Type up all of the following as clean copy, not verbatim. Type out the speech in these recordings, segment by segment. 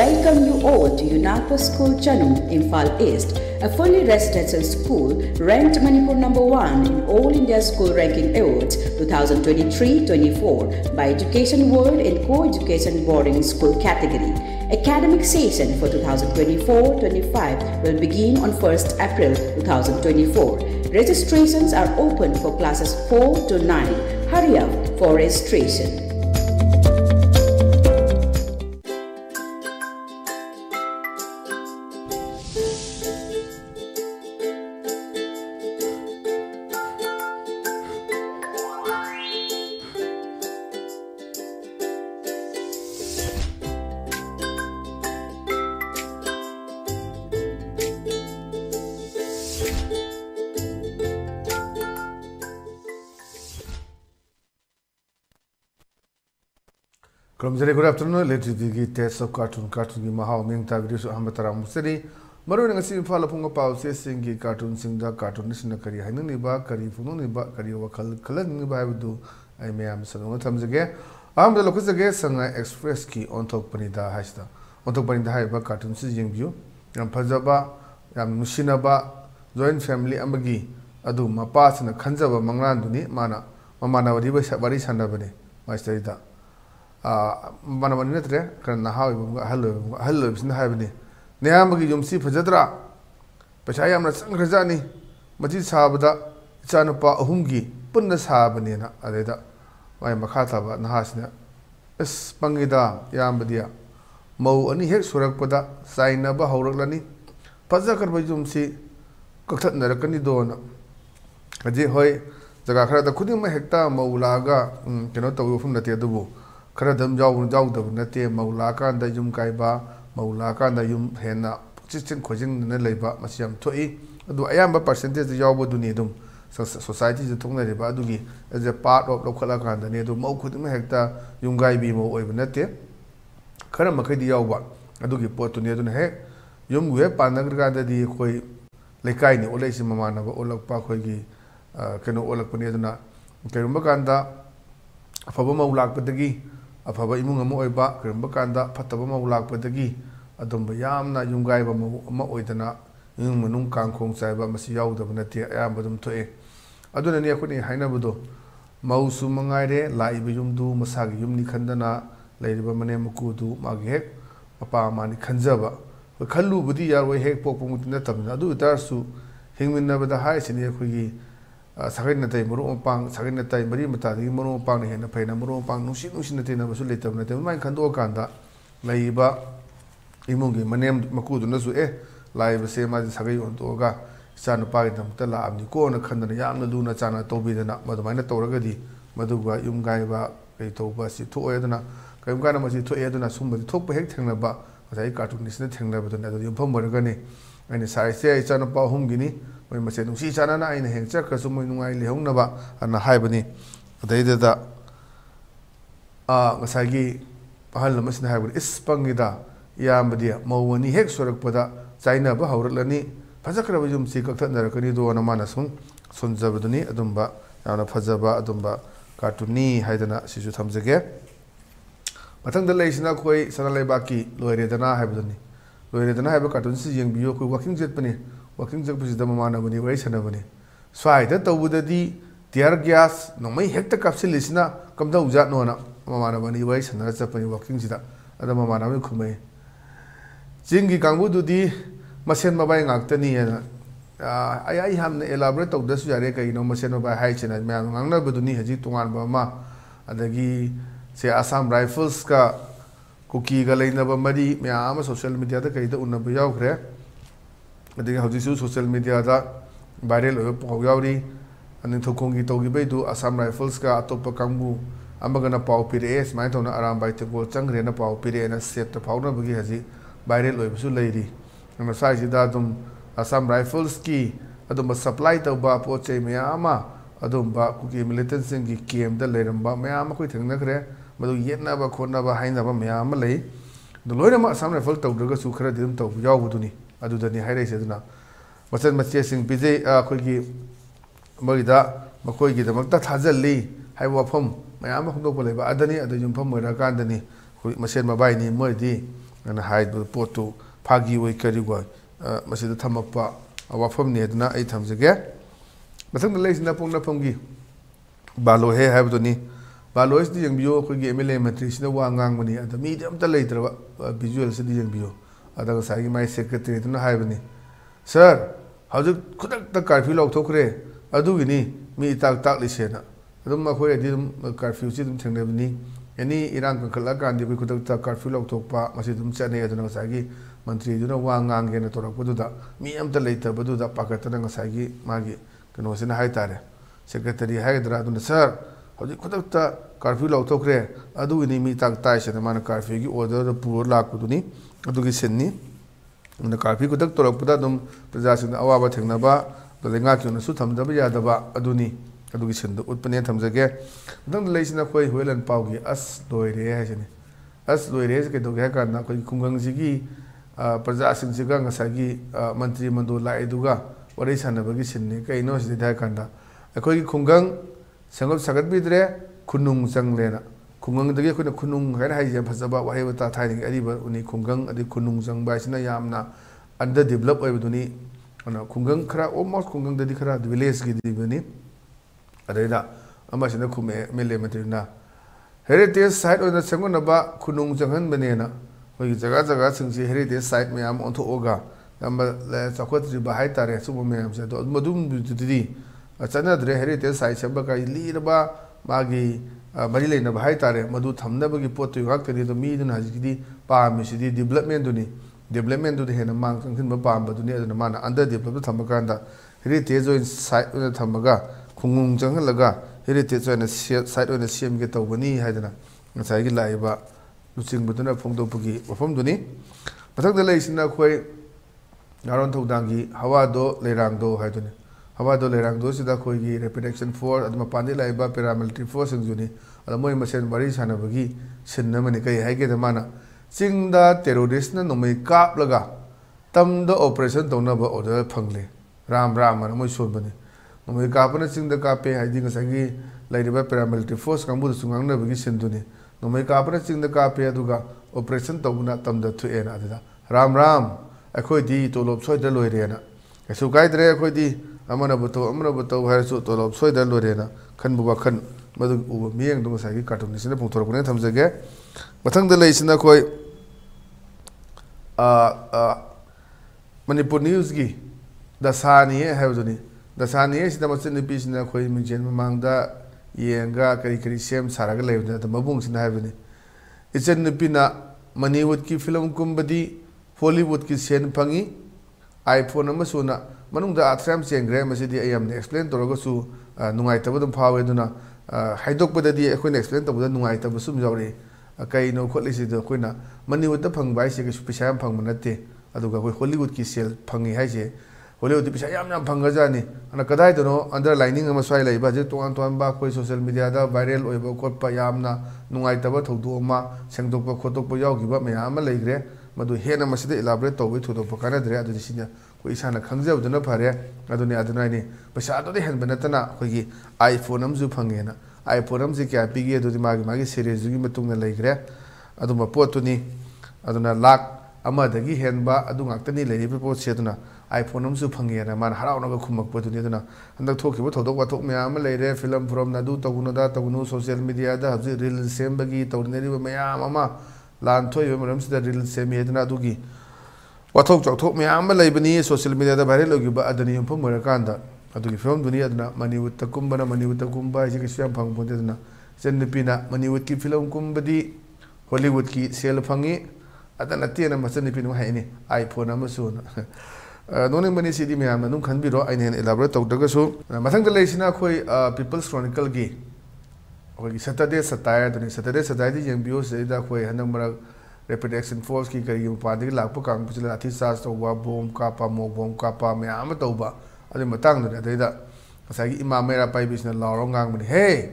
welcome you all to UNAPA School Chanu, Imphal East, a fully residential school ranked Manipur #1 in All India School Ranking Awards 2023-24 by Education World in Co-Education Boarding School category. Academic session for 2024-25 will begin on 1st April 2024. Registrations are open for classes 4 to 9. Hurry up for registration. Good afternoon. ELITETV test of cartoon ki mahau ming ta video so hamatara musari maru nga si fala punga pau se singi cartoon singda cartoon nisna kari hainu ni ba kari funu ni ba kari wakal kala ni ba du ai me am sanga thamjage am da lokujage sanga express ki on tok panida haista on tok panida hai ba cartoon si jing view yam phajaba yam nusina ba joint family amagi adu mapa sna khanjaba manglan duni mana mamana wadi ba bari sanda bane master ida mana mani natre karena hawi halo bisna haibni neyam bagi jumsi fajadra pachaya amna sangrajani maji sabada chanapa ahumgi punna sabani na adeda mai makhata ba nahasna es pangida yambadia mau ani hek surakpada saina ba hawraklani fajakar ba jumsi kaktat narakani dona aje hoy jaga khara da khudin ma hekta maulaga keno tawu fum nate dubu khara dam jaw da nate maula kan da yum kai ba maula kan da yum hena chichen khojing na leiba masiam thoi adu ayamba percentage jaw bo duni dum society je thongna re ba adugi as a part of lokhala kan da ne do mau khudin ma hekta yum gai bi mo oi nate khara makai di jaw ba adugi potu ne dun he yum we panagar kan da di khoi lekai ni olai si mama na ba olak pa khoi gi keno olak pani duna kerumba kan da afaba maulak padagi afaba imung amo oiba kerumba kan da phataba maulak padagi adumba yamna yumgai ba ma oidana yung manung kangkhong chai ba masi yaudaba nate ayamba dum thoe aduna ni akuni haina budo mausu mangaire laiba yumdu masagi yumni khandana leiriba mane makudu magi hek papa mani khanjaba khallu budi yaroi hek pokpo mutina tabna adu tarsu hingminna bada hai sini akhugi sakin natai muru pang sakin natai mari mata di muru pang ne na phaina muru pang nusi natai na basu letab na te mai khando kanda laiba imungi manem makudu na su laiba se ma sagai on to ga san pa gi tamta la amni ko na khandana yamna luna chana tobidana madamaina tawragadi maduga yumgai ba kai toba si thoedana kaim kana masi thoedana sumba thokpa hek thengna ba sai cartoon nisna thengna ba dana yum pham bargani ani sai se chana pa humgini mai mase nusi chana na aina heng chak kasu mai nungai lehongna ba ana haibani adaida ngasagi pahal masina haibani ispangida yambadia mawani hek sorakpada chaina ba hawralani fajakra bajum si kakthandarakani do na mana sunjabaduni adumba yana fajaba adumba cartooni haidana sisu thamjage mathangda leisina khoi sanalai baki loiredana haibaduni loiredana haiba cartoon si yengbiyo khoi walking jet pani walking jet bisi dama mana bani wai sana bani swaida tawudadi tear gas no mai hekta kapsil lisina kamda uja no na mana bani wai sana chapani walking jida adama mana me khumai jingi kangbu dudi masen mabai ngaktani na ai hamne elaborate tawdasu yare kai no masen mabai hai chena ma ngangna buduni haji tungan ba ma adagi se Assam Rifles ka kuki ga leina ba mari me ama social media da kai da unna ba yaw khre adagi hauji social media da viral ho pau yawri ani thokongi togi bai du Assam Rifles ka atop kangbu amagana pau pires mai thona aram bai te gol changre na pau pire na set ta fauna bagi haji viral ho su leiri na sai sida dum Assam Rifles ki adum supply to ba poche me ama adum ba kuki militant sing ki kem da leiram ba me ama koi thengna khre madu yetna ba khona ba haina ba me ama lei do loina ma Assam Rifle to daga su khara dim to yaw buduni adu dani haire se duna masan mache sing pije khoi ki moida makoi gi damak ta thajalli hai wafam me ama khondok ba leba adani adu jum pham moira kan dani khoi masen ma bai ni moi di ana haid potu phagi oi kari go masida thamapa wafam ne duna ai thamjage mathang leisna pongna ponggi balo he habduni balo is di yangbiyo ko gi MLA matri sina wa ngang mani ada medium ta leitra visual se di yangbiyo ada sai mai secretary duna haibani sir haju khudak ta curfew lok thokre adu gini mi tak tak lisena adum ma khoi di curfew si dum thengne bani yani irang kan khala kan di khudak ta curfew lok thokpa masi dum chane aduna sai gi mantri duna wa ngang ge na torak bududa mi am ta leita bududa pakatana ngasai gi magi kano sina hai tare secretary haidra aduna sir hodi khudak curfew lok thokre adu ni mi tak tai se man curfew gi order puro lak buduni adu gi senni na curfew khudak torak puda dum praja sin awaba thengna ba dolenga kyuna su thamda ba yada ba aduni adu gi sendu utpane thamjage dang leisina khoi hoilan pau gi as loire ha jeni as loire ke do ga kan na khoi khungang ji gi praja sin ji ga ngasai gi mantri mando lai duga wari sanaba gi sinne kaino si da kan da khoi khungang sangop sagat bidre khunung chang lena khungang dagi khuna khunung haina hai je phasaba wahai wata thai ari ba uni khungang adi khunung chang ba sina yamna under develop oi buduni ana khungang khara almost khungang dadi khara village gi di bani adaida ama sina khume mele matrina heritage site oi na changona ba khunung changhan bane na hoi jaga jaga singsi heritage site me am ontho oga namba le chakhotri ba hai tare su me am se do madum di achana dre heritage site seba ka li ba magi bari leina ba hai tare madu thamna ba gi pot tu gak tari do mi dun haji di pa mi si di development du de hena mang khin ba pa ba du ne aduna mana under develop thamba kanda heritage join site una thamaga khungung jang laga heritage join site una cm ge to bani haidana ngasai gi lai ba luching buduna phongdo pugi wafam du ni pathak da leisina khoi naron thaudangi hawa do leirang do haiduni hawa do leirang do sida khoi gi reproduction for adma pandi laiba paramilitary force juni adamoi masen bari sana bagi sinna mani kai haige da mana chingda terrorist na nomai kap laga tamda operation tona ba order phangle ram man moi son bani nomai kap na chingda kape haidi ngasagi lairiba paramilitary force kambu sungang na bagi sinduni nomai kap na chingda kape aduga operation tona tamda thu ena adida ram akhoi di tolop soi da loire na su kai dre akhoi di amana buto hai su tolop soi da loire na khan bu ba khan madu u mieng dung sai cartoon sina pungthor pune thamjage mathang da leisina khoi Manipur news gi dasani he havduni dasani sida machin ni pisina khoi mingchen mamangda yenga kari sem saraga leibna da mabung sina havni ichen ni pina Manipur ki film kumbadi Hollywood ki sen phangi iPhone amasuna manungda athram chengre masidi ayamne explain toroga su nungai tabadum phawe duna haidok badadi ekhoina explain tabada nungai tabasum jawri kai no khotli si do khoina Manipur ta phang bai se ke pisa yam phang manate aduga koi Hollywood ki sel phangi haise Hollywood pisa yam phanga jani ana kadai dono underlining ama swai lai ba je toan ba koi social media da viral oiba khotpa yamna nungai taba thodu ma sengdokpa khotokpa yawgiba mayam ma leigre madu hena masida elaborate tawbi thudo pakana dre adu sina ko isana khangjaw duna phare aduni aduna ni pasa to de hen banatana khogi iPhone amju phangena iPhone amji kya pigi adu magi series gi matungna leigre adu ma potuni aduna lak ama dagi henba adu ngaktani leibe pot setuna iPhone amju phangena man harauna ga khumak potuni aduna andak thoki bo thodok wathok mayam leire film from nadu tagunu social media da habji reel sembagi tawneri mayam ama lan thoi maram sida reel semi hedna dugi wathok chokthok mayam leibani social media da viral logi ba adani phom marakanda adugi film duni adna Manipur takumba ji kisam phang bonde adna chenpina Manipur ki film kumbadi Hollywood ki sel phangi adana tiena machenpina haini iPhone amasuna none mani sidi mayam num khanbiro ainen elaborate tawdaga su mathang da leisina khoi People's Chronicle gi Saturday satire di yang bio se da khoi hanang mara reproduction force ki kari pa de lak pa kang pujila athi sas to wa bom ka pa mo bom ka pa me am to ba ade matang da da asagi imam mera pai bisna lawrong gang mani hey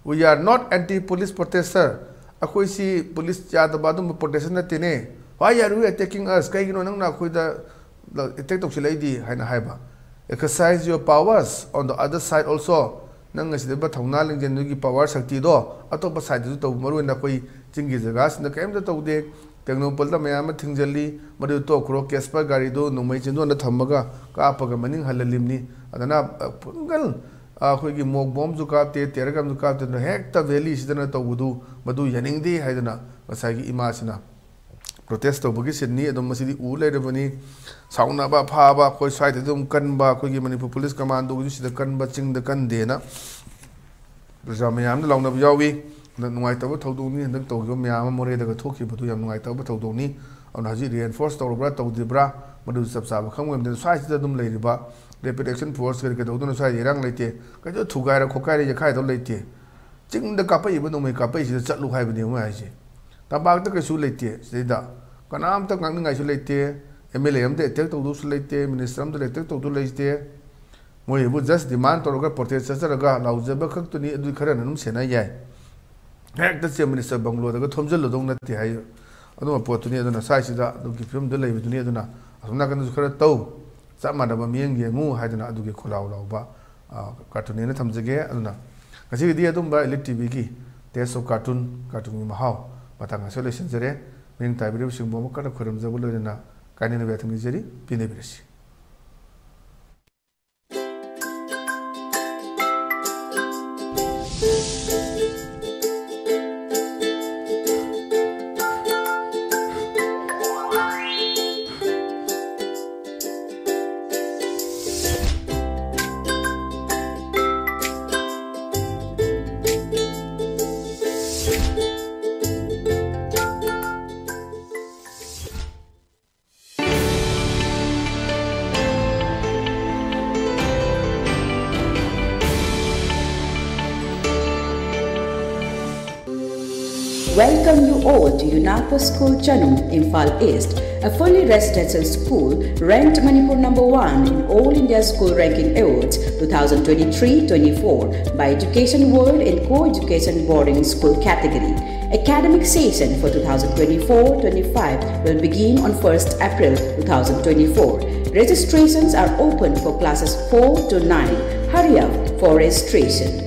we are not anti police protester akhoi si police cha da ba dum protection na tene why are you attacking us kai gino nang na khoi da attack to silai di haina haiba exercise your powers on the other side also nang ngasi ba thongna lingjen gi power shakti do atopa side du to maru na koi chingi jaga sin kem da to de ꯇꯦꯛꯅꯣꯄꯣꯜꯗ ꯃꯌꯥꯝ ꯑꯃ ꯊꯤꯡꯖꯜꯂꯤ ꯃꯗꯨ ꯇꯣꯛꯈ꯭ꯔꯣ ꯀꯦꯁꯄꯔ ꯒꯥꯔꯤꯗꯨ ꯅꯣꯡꯃꯩ ꯆꯤꯟꯗꯣꯟꯗ ꯊꯝꯃꯒ ꯀꯥꯞꯄꯒ ꯃꯅꯤꯡ ꯍꯜꯍꯜꯂꯤꯕꯅꯤ ꯑꯗꯨꯅ ꯄꯨꯡꯒꯜ ꯑꯩꯈꯣꯏꯒꯤ ꯃꯣꯛ ꯕꯣꯝꯁꯨ ꯀꯥꯞꯇꯦ ꯇꯦꯔꯒꯝꯁꯨ ꯀꯥꯞꯇꯦ ꯍꯦꯛꯇ ꯚꯦꯂꯤꯁꯤꯗꯅ ꯇꯧꯕꯗꯨ ꯃꯗꯨ ꯌꯥꯅꯤꯡꯗꯦ ꯍꯥꯏꯗꯅ ꯉꯁꯥꯏꯒꯤ ꯏꯃꯥꯁꯤꯅ protest tꯧꯕꯒꯤ ꯁꯤꯟꯅꯤ ꯑꯗꯨꯝ ꯃꯁꯤꯗꯤ ꯎ ꯂꯩꯔꯕꯅꯤ ꯁꯥꯎꯅꯕ ꯐꯥꯕ ꯑꯩꯈꯣꯏ ꯁ꯭ꯋꯥꯏꯗ ꯑꯗꯨꯝ ꯀꯟꯕ ꯑꯩꯈꯣꯏꯒꯤ ꯃꯅꯤꯄꯨꯔ ꯄꯨꯂꯤꯁ ꯀꯃꯥꯟꯗꯣꯒꯤꯁꯨ ꯁꯤꯗ ꯀꯟꯕ ꯆꯤꯡꯗ ꯀꯟꯗꯦꯅ ꯄ꯭ꯔꯖꯥ ꯃꯌꯥꯝꯅ ꯂꯥꯎꯅꯕ ꯌꯥꯎꯏ ꯅꯨꯡꯉꯥꯏꯇꯕ ꯊꯧꯗꯣꯛꯅꯤ ꯍꯟꯗꯛ ꯇꯧꯈꯤꯕ ꯃꯌꯥꯝ ꯑꯃ ꯃꯣꯔꯦꯗꯒ ꯊꯣꯛꯈꯤꯕꯗꯨ ꯌꯥꯝ ꯅꯨꯡꯉꯥꯏꯇꯕ ꯊꯧꯗꯣꯛꯅꯤ ꯑꯗꯨꯅ ꯍꯧꯖꯤꯛ ꯔꯤꯑꯦꯟꯐꯣꯔꯁ ꯇꯧꯔꯕ꯭ꯔꯥ ꯇꯧꯗ꯭ꯔꯤꯕ꯭ꯔꯥ ꯃꯗꯨ ꯆꯞ ꯆꯥꯕ ꯈꯪꯕ ꯉꯝꯗꯦ ꯁ꯭ꯋꯥꯏꯁꯤꯗ ꯑꯗꯨꯝ ꯂꯩꯔꯤꯕ ꯔꯦꯄꯤꯗ ꯑꯦꯛꯁꯟ ꯐꯣꯔꯁ ꯀꯩꯗꯧꯗꯨꯅ ꯁ꯭ꯋꯥꯏꯗ ꯏꯔꯥꯡ ꯂꯩꯇꯦ ꯀꯩꯗꯧ ꯊꯨꯒꯥꯏꯔ ꯈꯣꯠꯀꯥꯏꯔ ꯌꯦꯛꯈꯥꯏꯗꯧ ꯂꯩꯇꯦ ꯆꯤꯡꯗ ꯀꯥꯞꯄꯛꯏꯕ ꯅꯣꯡꯃꯩ ꯀꯥꯞꯄꯛꯏꯁꯤꯗ ꯆꯠꯂꯨ ꯍꯥꯏꯕꯅꯦ ꯃꯣꯏ ꯍꯥꯏꯁꯦ ꯇꯝꯄꯥꯛꯇ ꯀꯩꯁꯨ ꯂꯩꯇꯦ ꯁꯤꯗꯩꯗ ꯀꯅꯥꯝꯇ ꯉꯥꯡꯅꯤꯡꯉꯥꯏꯁꯨ ꯂꯩꯇꯦ MLA ꯑꯃꯗ ꯑꯦꯇꯦꯛ ꯇꯧꯗꯧꯁꯨ ꯂꯩꯇꯦ ꯃꯤꯅꯤꯁꯇꯔ ꯑꯃꯗ ꯑꯦꯇꯦꯛ ꯇꯧꯗꯧ ꯂꯩꯇꯦ ꯃꯣꯏꯕꯨ ꯖꯁ ꯗꯤꯃꯥꯟ ꯇꯧꯔꯒ ꯄ꯭ꯔꯣꯇꯦꯁ ꯆꯠꯆꯔꯒ ꯂꯥꯎꯖꯕ ꯈꯛꯇꯨꯅꯤ ꯑꯗꯨ ꯈꯔꯅ ꯑꯗꯨꯝ ꯁꯦꯟꯅ ꯌꯥꯏ ꯍꯦꯛꯇ ꯆꯤꯐ ꯃꯤꯅꯤꯁꯇꯔ ꯕꯪꯒ꯭ꯂꯣꯗꯒ ꯊꯣꯝꯖꯤꯜꯂꯨꯗꯧ ꯅꯠꯇꯦ ꯍꯥꯏ ꯑꯗꯨꯝꯕ ꯄꯣꯠꯇꯨꯅꯤ ꯑꯗꯨꯅ ꯁ꯭ꯋꯥꯏꯁꯤꯗ ꯑꯗꯨꯒꯤ ꯐꯤꯕꯝꯗ ꯂꯩꯕꯗꯨꯅꯤ ꯑꯗꯨꯅ ꯑꯁꯣꯝ ꯅꯥꯀꯟꯗꯁꯨ ꯈꯔ ꯇꯧ ꯆꯞ ꯃꯥꯟꯅꯕ ꯃꯤꯠꯌꯦꯡ ꯌꯦꯡꯉꯨ ꯍꯥꯏꯗꯅ ꯑꯗꯨꯒꯤ ꯈꯣꯜꯂꯥꯎ ꯂꯥꯎꯕ ꯀꯥꯔꯇꯨꯟꯅꯦꯅ ꯊꯝꯖꯒꯦ ꯑꯗꯨꯅ ꯉꯁꯤꯒꯤꯗꯤ ꯑꯗꯨꯝꯕ ꯏꯂꯤꯠ ꯇꯤꯚꯤꯒꯤ ꯇꯦꯁ ꯑꯣꯐ ꯀꯥꯔꯇꯨꯟꯒꯤ ꯃꯍꯥꯎ ꯃꯇꯥꯡ ꯑꯁꯤ ꯂꯣꯏꯁꯤꯟꯖꯔꯦ ꯃꯤꯡ ꯇꯥꯕꯤꯔꯤꯕꯁꯤꯡꯕꯨ ꯑꯃꯨꯛ ꯀꯟꯅ ꯈꯣꯏꯔꯝꯖꯕ ꯂꯣꯏꯅꯅ ꯀꯥꯏꯅꯅꯕ ꯌꯥꯊꯪ ꯄꯤꯅꯕꯤꯔꯁꯤ Welcome you all to Unapa School Chanum, Imphal East, a fully residential school ranked Manipur #1 in All India School Ranking Awards 2023-24 by Education World in Co-Education Boarding School category. Academic session for 2024-25 will begin on 1st April 2024. Registrations are open for classes 4 to 9. Hurry up for registration.